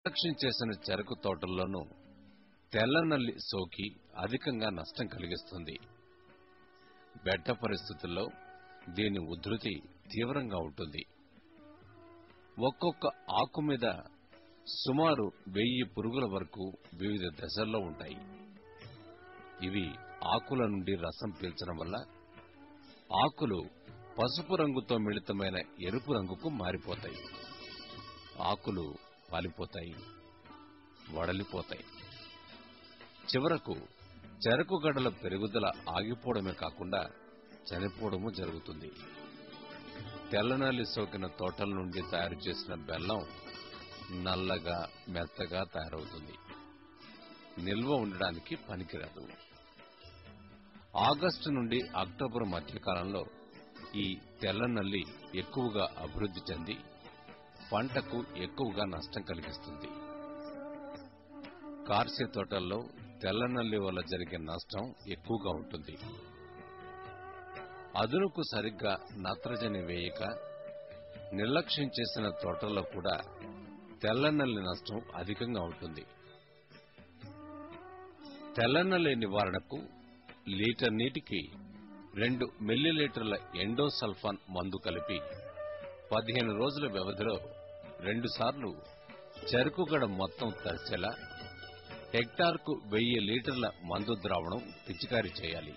నిర్లక్ష్యం చేసిన చెరకు తోటల్లోనూ తెల్లనల్లి సోకి అధికంగా నష్టం కలిగిస్తుంది. బెట్ట పరిస్థితుల్లో దీని ఉధృతి తీవ్రంగా ఉంటుంది. ఒక్కొక్క ఆకు మీద సుమారు 1000 పురుగుల వరకు వివిధ దశల్లో ఉంటాయి. ఇవి ఆకుల నుండి రసం పీల్చడం వల్ల ఆకులు పసుపు రంగుతో మిళితమైన ఎరుపు రంగుకు మారిపోతాయి. ఆకులు వాలిపోతాయి, వడలిపోతాయి. చివరకు చెరకు గడల పెరుగుదల ఆగిపోవడమే కాకుండా చనిపోవడము జరుగుతుంది. తెల్లనల్లి సోకిన తోటల నుండి తయారు చేసిన బెల్లం నల్లగా మెత్తగా తయారవుతుంది. నిల్వ ఉండడానికి పనికిరాదు. ఆగస్టు నుండి అక్టోబర్ మధ్యకాలంలో ఈ తెల్లనల్లి ఎక్కువగా అభివృద్ధి చెంది పంటకు ఎక్కువగా నష్టం కలిగిస్తుంది. కార్సే తోటల్లో తెల్లనల్లి వల్ల జరిగే నష్టం ఎక్కువగా ఉంటుంది. అదునుకు సరిగ్గా నత్రజని వేయక నిర్లక్ష్యం చేసిన తోటల్లో కూడా తెల్లనల్లి నష్టం అధికంగా ఉంటుంది. తెల్లనల్లి నివారణకు లీటర్ నీటికి 2 మిల్లీలీటర్ల ఎండోసల్ఫాన్ మందు కలిపి 15 రోజుల వ్యవధిలో 2 సార్లు చెరుకుగడ మొత్తం తడిసేలా హెక్టార్కు 1000 లీటర్ల మందు ద్రావణం పిచికారీ చేయాలి.